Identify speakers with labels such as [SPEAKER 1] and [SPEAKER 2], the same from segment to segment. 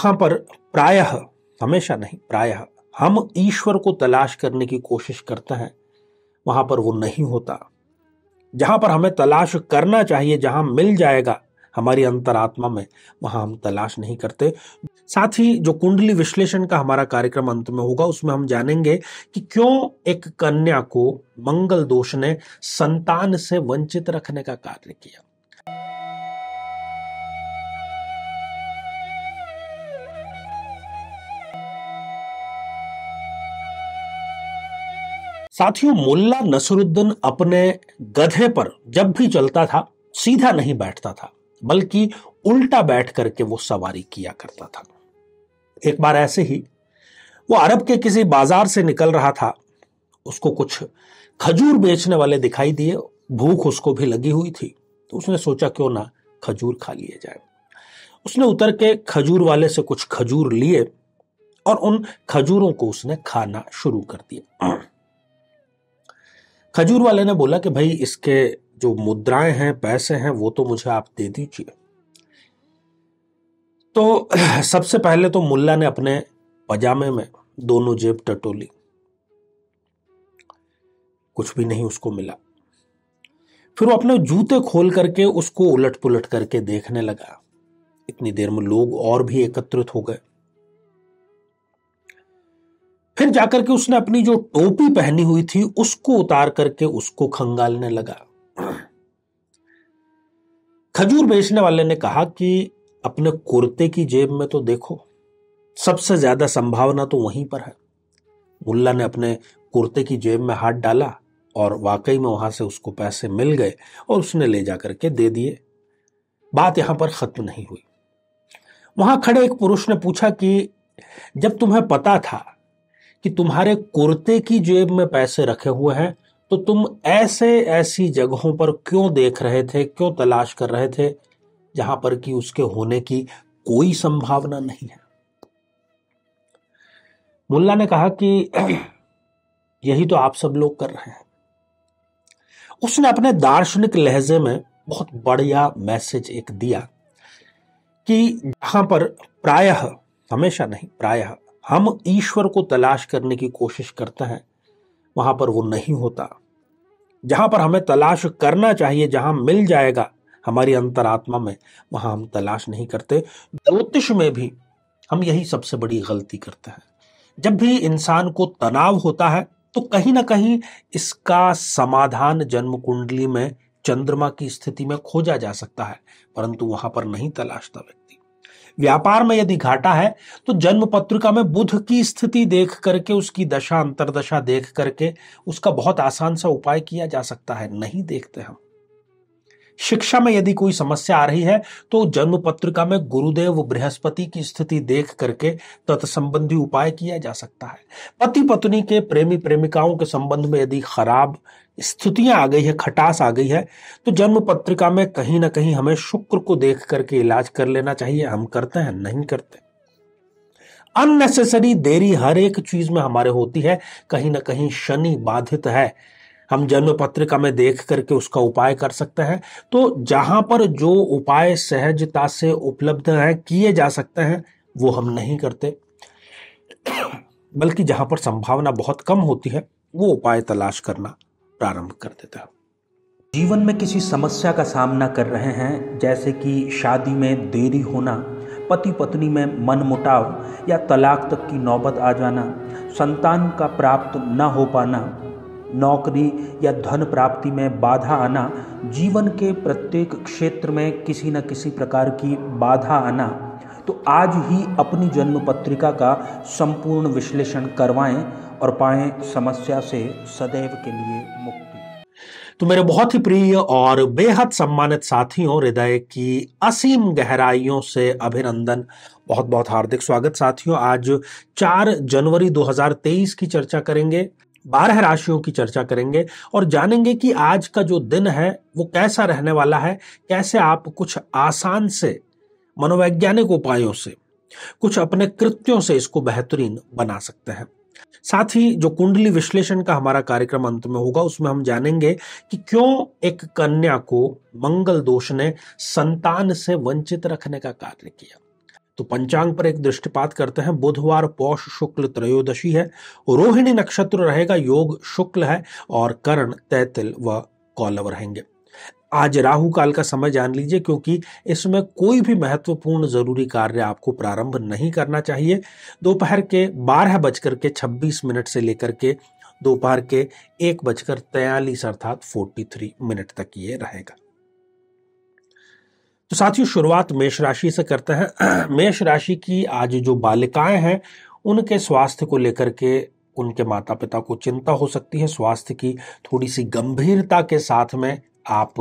[SPEAKER 1] जहां पर प्रायः, हमेशा नहीं, प्रायः हम ईश्वर को तलाश करने की कोशिश करते हैं, वहां पर वो नहीं होता। जहां पर हमें तलाश करना चाहिए, जहां मिल जाएगा हमारी अंतरात्मा में, वहां हम तलाश नहीं करते। साथ ही जो कुंडली विश्लेषण का हमारा कार्यक्रम अंत में होगा, उसमें हम जानेंगे कि क्यों एक कन्या को मंगल दोष ने संतान से वंचित रखने का कार्य किया। साथियों, मुल्ला नसरुद्दीन अपने गधे पर जब भी चलता था, सीधा नहीं बैठता था, बल्कि उल्टा बैठ करके वो सवारी किया करता था। एक बार ऐसे ही वो अरब के किसी बाजार से निकल रहा था, उसको कुछ खजूर बेचने वाले दिखाई दिए। भूख उसको भी लगी हुई थी, तो उसने सोचा क्यों ना खजूर खा लिए जाए। उसने उतर के खजूर वाले से कुछ खजूर लिए और उन खजूरों को उसने खाना शुरू कर दिया। खजूर वाले ने बोला कि भाई, इसके जो मुद्राएं हैं, पैसे हैं, वो तो मुझे आप दे दीजिए। तो सबसे पहले तो मुल्ला ने अपने पजामे में दोनों जेब टटोली, कुछ भी नहीं उसको मिला। फिर वो अपने जूते खोल करके उसको उलट पुलट करके देखने लगा। इतनी देर में लोग और भी एकत्रित हो गए। फिर जाकर के उसने अपनी जो टोपी पहनी हुई थी उसको उतार करके उसको खंगालने लगा। खजूर बेचने वाले ने कहा कि अपने कुर्ते की जेब में तो देखो, सबसे ज्यादा संभावना तो वहीं पर है। मुल्ला ने अपने कुर्ते की जेब में हाथ डाला और वाकई में वहां से उसको पैसे मिल गए और उसने ले जाकर के दे दिए। बात यहां पर खत्म नहीं हुई। वहां खड़े एक पुरुष ने पूछा कि जब तुम्हें पता था कि तुम्हारे कुर्ते की जेब में पैसे रखे हुए हैं, तो तुम ऐसी जगहों पर क्यों देख रहे थे, क्यों तलाश कर रहे थे जहां पर कि उसके होने की कोई संभावना नहीं है। मुल्ला ने कहा कि यही तो आप सब लोग कर रहे हैं। उसने अपने दार्शनिक लहजे में बहुत बढ़िया मैसेज एक दिया कि जहां पर प्रायः, हमेशा नहीं, प्रायः हम ईश्वर को तलाश करने की कोशिश करते हैं, वहां पर वो नहीं होता। जहां पर हमें तलाश करना चाहिए, जहां मिल जाएगा हमारी अंतरात्मा में, वहां हम तलाश नहीं करते। ज्योतिष में भी हम यही सबसे बड़ी गलती करते हैं। जब भी इंसान को तनाव होता है, तो कहीं ना कहीं इसका समाधान जन्म कुंडली में चंद्रमा की स्थिति में खोजा जा सकता है, परंतु वहां पर नहीं तलाशता व्यक्ति। व्यापार में यदि घाटा है, तो जन्म पत्रिका में बुध की स्थिति देख करके, उसकी दशा अंतरदशा देख करके उसका बहुत आसान सा उपाय किया जा सकता है। नहीं देखते हम। शिक्षा में यदि कोई समस्या आ रही है, तो जन्म पत्रिका में गुरुदेव बृहस्पति की स्थिति देख करके तत्संबंधी उपाय किया जा सकता है। पति पत्नी के, प्रेमी प्रेमिकाओं के संबंध में यदि खराब स्थितियां आ गई है, खटास आ गई है, तो जन्म पत्रिका में कहीं ना कहीं हमें शुक्र को देख करके इलाज कर लेना चाहिए। हम करते हैं? नहीं करते। अननेसेसरी देरी हर एक चीज में हमारे होती है। कहीं ना कहीं शनि बाधित है, हम जन्म पत्रिका में देख करके उसका उपाय कर सकते हैं। तो जहां पर जो उपाय सहजता से उपलब्ध है, किए जा सकते हैं, वो हम नहीं करते, बल्कि जहां पर संभावना बहुत कम होती है, वो उपाय तलाश करना प्रारंभ कर देता है।
[SPEAKER 2] जीवन में किसी समस्या का सामना कर रहे हैं, जैसे कि शादी में देरी होना, पति पत्नी में मनमुटाव या तलाक तक की नौबत आ जाना, संतान का प्राप्त न हो पाना, नौकरी या धन प्राप्ति में बाधा आना, जीवन के प्रत्येक क्षेत्र में किसी न किसी प्रकार की बाधा आना, तो आज ही अपनी जन्म पत्रिका का संपूर्ण विश्लेषण करवाएं और पाएं समस्या से सदैव के लिए मुक्ति।
[SPEAKER 1] तो मेरे बहुत ही प्रिय और बेहद सम्मानित साथियों, हृदय की असीम गहराइयों से अभिनंदन, बहुत बहुत हार्दिक स्वागत साथियों। आज 4 जनवरी 2023 की चर्चा करेंगे, 12 राशियों की चर्चा करेंगे और जानेंगे कि आज का जो दिन है वो कैसा रहने वाला है, कैसे आप कुछ आसान से मनोवैज्ञानिक उपायों से, कुछ अपने कृत्यों से इसको बेहतरीन बना सकते हैं। साथ ही जो कुंडली विश्लेषण का हमारा कार्यक्रम अंत में होगा, उसमें हम जानेंगे कि क्यों एक कन्या को मंगल दोष ने संतान से वंचित रखने का कार्य किया। तो पंचांग पर एक दृष्टिपात करते हैं। बुधवार पौष शुक्ल त्रयोदशी है, रोहिणी नक्षत्र रहेगा, योग शुक्ल है और करण तैतिल व कौलव रहेंगे। आज राहु काल का समय जान लीजिए, क्योंकि इसमें कोई भी महत्वपूर्ण जरूरी कार्य आपको प्रारंभ नहीं करना चाहिए। दोपहर के 12:26 से लेकर के दोपहर के 1:43 अर्थात 43 मिनट तक ये रहेगा। तो साथियों, शुरुआत मेष राशि से करते हैं। मेष राशि की आज जो बालिकाएं हैं उनके स्वास्थ्य को लेकर के उनके माता पिता को चिंता हो सकती है। स्वास्थ्य की थोड़ी सी गंभीरता के साथ में आप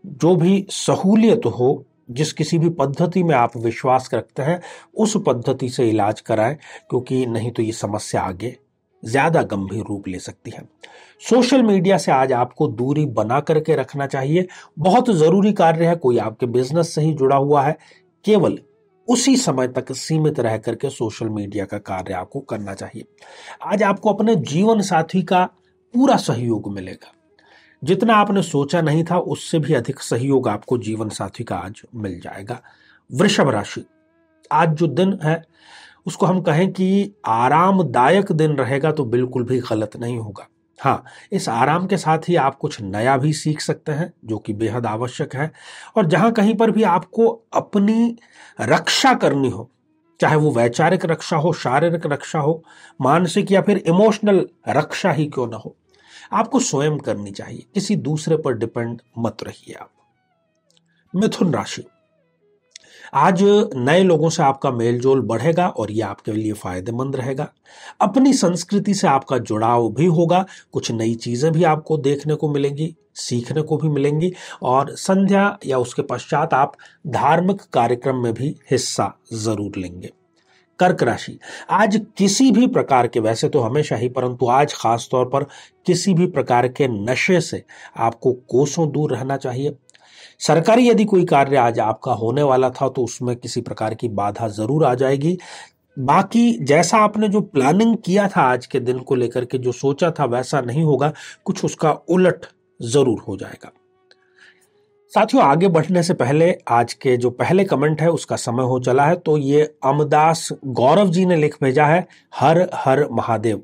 [SPEAKER 1] जो भी सहूलियत हो, जिस किसी भी पद्धति में आप विश्वास रखते हैं उस पद्धति से इलाज कराएं, क्योंकि नहीं तो ये समस्या आगे ज्यादा गंभीर रूप ले सकती है। सोशल मीडिया से आज आपको दूरी बना करके रखना चाहिए। बहुत जरूरी कार्य है, कोई आपके बिजनेस से ही जुड़ा हुआ है, केवल उसी समय तक सीमित रह करके सोशल मीडिया का कार्य आपको करना चाहिए। आज आपको अपने जीवन साथी का पूरा सहयोग मिलेगा। जितना आपने सोचा नहीं था उससे भी अधिक सहयोग आपको जीवन साथी का आज मिल जाएगा। वृषभ राशि, आज जो दिन है उसको हम कहें कि आरामदायक दिन रहेगा तो बिल्कुल भी गलत नहीं होगा। हाँ, इस आराम के साथ ही आप कुछ नया भी सीख सकते हैं, जो कि बेहद आवश्यक है। और जहां कहीं पर भी आपको अपनी रक्षा करनी हो, चाहे वो वैचारिक रक्षा हो, शारीरिक रक्षा हो, मानसिक या फिर इमोशनल रक्षा ही क्यों ना हो, आपको स्वयं करनी चाहिए। किसी दूसरे पर डिपेंड मत रहिए आप। मिथुन राशि, आज नए लोगों से आपका मेलजोल बढ़ेगा और यह आपके लिए फायदेमंद रहेगा। अपनी संस्कृति से आपका जुड़ाव भी होगा, कुछ नई चीजें भी आपको देखने को मिलेंगी, सीखने को भी मिलेंगी और संध्या या उसके पश्चात आप धार्मिक कार्यक्रम में भी हिस्सा जरूर लेंगे। कर्क राशि, आज किसी भी प्रकार के, वैसे तो हमेशा ही, परंतु आज खास तौर पर किसी भी प्रकार के नशे से आपको कोसों दूर रहना चाहिए। सरकारी यदि कोई कार्य आज आपका होने वाला था तो उसमें किसी प्रकार की बाधा जरूर आ जाएगी। बाकी जैसा आपने जो प्लानिंग किया था आज के दिन को लेकर के, जो सोचा था वैसा नहीं होगा, कुछ उसका उलट जरूर हो जाएगा। साथियों, आगे बढ़ने से पहले आज के जो पहले कमेंट है उसका समय हो चला है। तो ये अमदास गौरव जी ने लिख भेजा है, हर हर महादेव।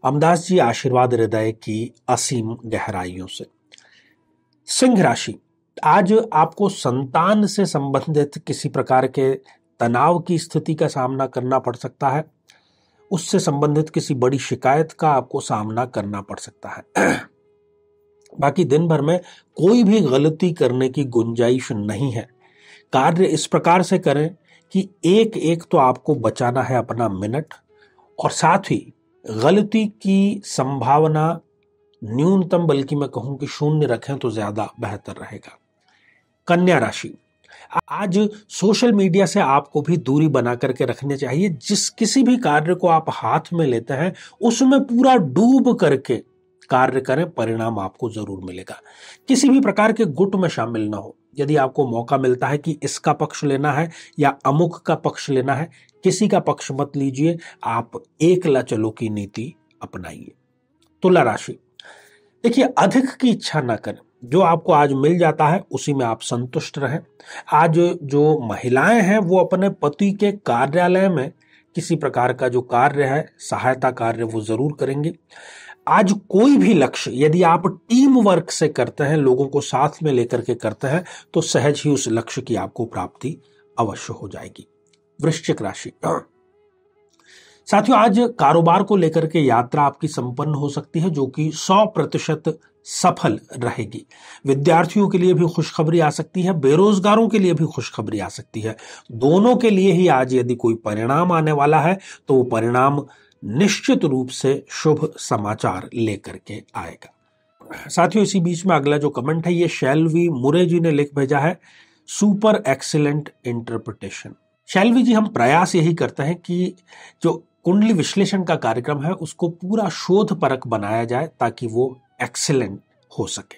[SPEAKER 1] अमदास जी, आशीर्वाद हृदय की असीम गहराइयों से। सिंह राशि, आज आपको संतान से संबंधित किसी प्रकार के तनाव की स्थिति का सामना करना पड़ सकता है। उससे संबंधित किसी बड़ी शिकायत का आपको सामना करना पड़ सकता है। बाकी दिन भर में कोई भी गलती करने की गुंजाइश नहीं है। कार्य इस प्रकार से करें कि एक एक तो आपको बचाना है अपना मिनट, और साथ ही गलती की संभावना न्यूनतम, बल्कि मैं कहूं कि शून्य रखें तो ज्यादा बेहतर रहेगा। कन्या राशि, आज सोशल मीडिया से आपको भी दूरी बना करके रखनी चाहिए। जिस किसी भी कार्य को आप हाथ में लेते हैं उसमें पूरा डूब करके कार्य करें, परिणाम आपको जरूर मिलेगा। किसी भी प्रकार के गुट में शामिल ना हो। यदि आपको मौका मिलता है कि इसका पक्ष लेना है या अमुक का पक्ष लेना है, किसी का पक्ष मत लीजिए, आप एकला चलो की नीति अपनाइए। तुला राशि, देखिए, अधिक की इच्छा ना करें। जो आपको आज मिल जाता है उसी में आप संतुष्ट रहें। आज जो महिलाएं हैं वो अपने पति के कार्यालय में किसी प्रकार का जो कार्य है, सहायता कार्य, वो जरूर करेंगे। आज कोई भी लक्ष्य यदि आप टीम वर्क से करते हैं, लोगों को साथ में लेकर के करते हैं, तो सहज ही उस लक्ष्य की आपको प्राप्ति अवश्य हो जाएगी। वृश्चिक राशि, साथियों, आज कारोबार को लेकर के यात्रा आपकी संपन्न हो सकती है, जो कि 100% सफल रहेगी। विद्यार्थियों के लिए भी खुशखबरी आ सकती है, बेरोजगारों के लिए भी खुशखबरी आ सकती है। दोनों के लिए ही आज यदि कोई परिणाम आने वाला है तो वो परिणाम निश्चित रूप से शुभ समाचार लेकर के आएगा। साथियों, इसी बीच में अगला जो कमेंट है ये शैलवी मुरे जी ने लिख भेजा है, सुपर एक्सीलेंट इंटरप्रिटेशन। शैलवी जी, हम प्रयास यही करते हैं कि जो कुंडली विश्लेषण का कार्यक्रम है उसको पूरा शोध परक बनाया जाए ताकि वो एक्सीलेंट हो सके।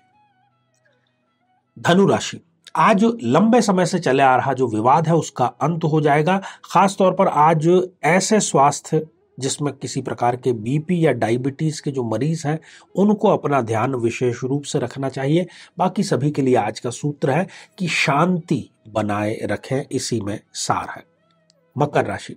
[SPEAKER 1] धनु राशि, आज लंबे समय से चले आ रहा जो विवाद है उसका अंत हो जाएगा। खास तौर पर आज ऐसे स्वास्थ्य जिसमें किसी प्रकार के बीपी या डायबिटीज के जो मरीज हैं उनको अपना ध्यान विशेष रूप से रखना चाहिए। बाकी सभी के लिए आज का सूत्र है कि शांति बनाए रखें, इसी में सार है। मकर राशि,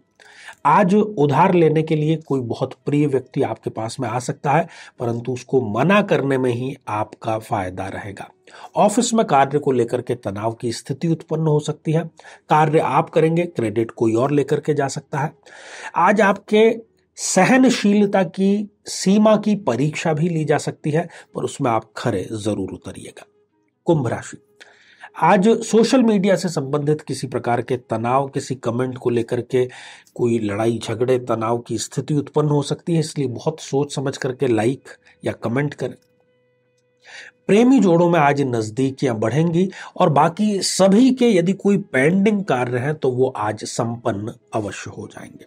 [SPEAKER 1] आज उधार लेने के लिए कोई बहुत प्रिय व्यक्ति आपके पास में आ सकता है, परंतु उसको मना करने में ही आपका फायदा रहेगा। ऑफिस में कार्य को लेकर के तनाव की स्थिति उत्पन्न हो सकती है। कार्य आप करेंगे, क्रेडिट कोई और लेकर के जा सकता है। आज आपके सहनशीलता की सीमा की परीक्षा भी ली जा सकती है, पर उसमें आप खरे जरूर उतरिएगा। कुंभ राशि, आज सोशल मीडिया से संबंधित किसी प्रकार के तनाव, किसी कमेंट को लेकर के कोई लड़ाई झगड़े, तनाव की स्थिति उत्पन्न हो सकती है, इसलिए बहुत सोच समझ करके लाइक या कमेंट करें। प्रेमी जोड़ों में आज नजदीकियां बढ़ेंगी और बाकी सभी के यदि कोई पेंडिंग कार्य है तो वो आज संपन्न अवश्य हो जाएंगे।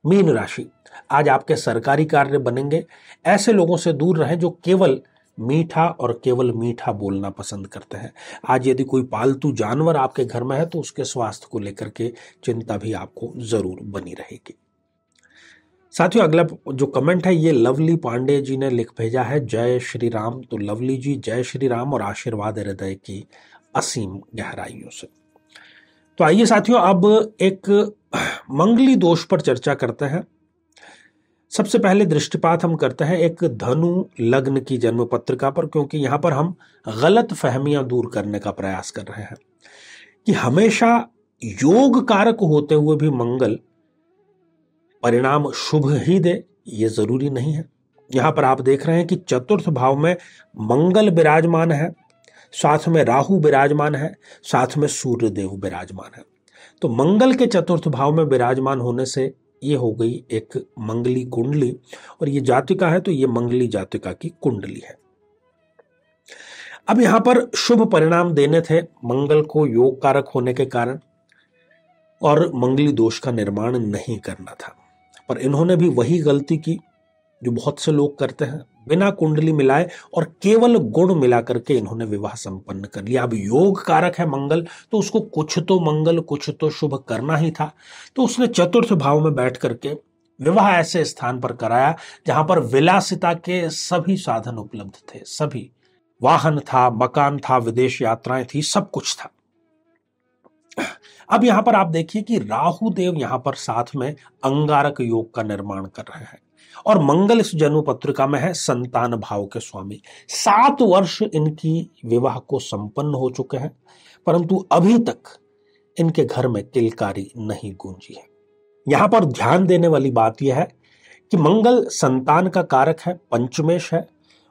[SPEAKER 1] मीन राशि, आज आपके सरकारी कार्य बनेंगे। ऐसे लोगों से दूर रहें जो केवल मीठा और केवल मीठा बोलना पसंद करते हैं। आज यदि कोई पालतू जानवर आपके घर में है तो उसके स्वास्थ्य को लेकर के चिंता भी आपको जरूर बनी रहेगी। साथियों, अगला जो कमेंट है ये लवली पांडे जी ने लिख भेजा है, जय श्री राम। तो लवली जी, जय श्री राम और आशीर्वाद हृदय की असीम गहराइयों से। तो आइए साथियों, अब एक मंगली दोष पर चर्चा करते हैं। सबसे पहले दृष्टिपात हम करते हैं एक धनु लग्न की जन्म पत्रिका पर, क्योंकि यहां पर हम गलत फहमियां दूर करने का प्रयास कर रहे हैं कि हमेशा योग कारक होते हुए भी मंगल परिणाम शुभ ही दे, ये जरूरी नहीं है। यहां पर आप देख रहे हैं कि चतुर्थ भाव में मंगल विराजमान है, साथ में राहु विराजमान है, साथ में सूर्य देव विराजमान है। तो मंगल के चतुर्थ भाव में विराजमान होने से ये हो गई एक मंगली कुंडली, और ये जातिका है तो ये मंगली जातिका की कुंडली है। अब यहां पर शुभ परिणाम देने थे मंगल को योग कारक होने के कारण, और मंगली दोष का निर्माण नहीं करना था, पर इन्होंने भी वही गलती की जो बहुत से लोग करते हैं। बिना कुंडली मिलाए और केवल गुण मिला करके इन्होंने विवाह संपन्न कर लिया। अब योग कारक है मंगल, तो उसको कुछ तो मंगल, कुछ तो शुभ करना ही था, तो उसने चतुर्थ भाव में बैठ करके विवाह ऐसे स्थान पर कराया जहां पर विलासिता के सभी साधन उपलब्ध थे, सभी वाहन था, मकान था, विदेश यात्राएं थी, सब कुछ था। अब यहां पर आप देखिए कि राहु देव यहां पर साथ में अंगारक योग का निर्माण कर रहे हैं, और मंगल इस जन्म पत्रिका में है संतान भाव के स्वामी। 7 वर्ष इनकी विवाह को संपन्न हो चुके हैं, परंतु अभी तक इनके घर में किलकारी नहीं गूंजी है। यहां पर ध्यान देने वाली बात यह है कि मंगल संतान का कारक है, पंचमेश है,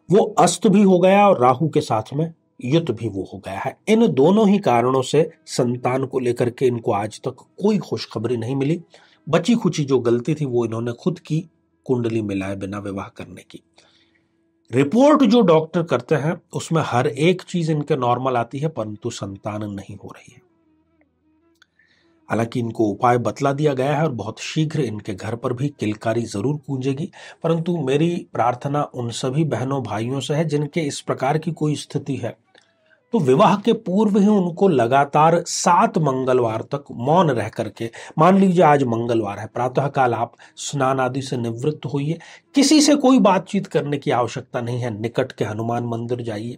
[SPEAKER 1] वो अस्त भी हो गया और राहु के साथ में युत भी वो हो गया है। इन दोनों ही कारणों से संतान को लेकर के इनको आज तक कोई खुशखबरी नहीं मिली। बची खुची जो गलती थी वो इन्होंने खुद की, कुंडली मिलाए बिना विवाह करने की। रिपोर्ट जो डॉक्टर करते हैं उसमें हर एक चीज इनके नॉर्मल आती है, परंतु संतान नहीं हो रही है। हालांकि इनको उपाय बतला दिया गया है और बहुत शीघ्र इनके घर पर भी किलकारी जरूर गूंजेगी, परंतु मेरी प्रार्थना उन सभी बहनों भाइयों से है जिनके इस प्रकार की कोई स्थिति है, तो विवाह के पूर्व ही उनको लगातार 7 मंगलवार तक मौन रह करके, मान लीजिए आज मंगलवार है, प्रातःकाल आप स्नान आदि से निवृत्त होइए, किसी से कोई बातचीत करने की आवश्यकता नहीं है। निकट के हनुमान मंदिर जाइए,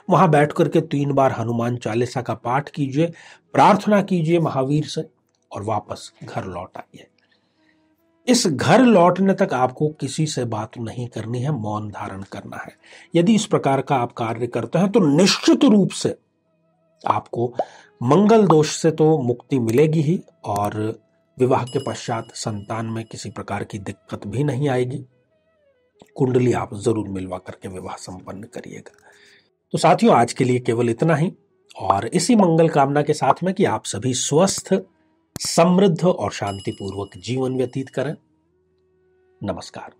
[SPEAKER 1] वहां बैठ करके 3 बार हनुमान चालीसा का पाठ कीजिए, प्रार्थना कीजिए महावीर से, और वापस घर लौट आइए। इस घर लौटने तक आपको किसी से बात नहीं करनी है, मौन धारण करना है। यदि इस प्रकार का आप कार्य करते हैं तो निश्चित रूप से आपको मंगल दोष से तो मुक्ति मिलेगी ही, और विवाह के पश्चात संतान में किसी प्रकार की दिक्कत भी नहीं आएगी। कुंडली आप जरूर मिलवा करके विवाह संपन्न करिएगा। तो साथियों, आज के लिए केवल इतना ही, और इसी मंगल कामना के साथ में कि आप सभी स्वस्थ, समृद्ध और शांतिपूर्वक जीवन व्यतीत करें। नमस्कार।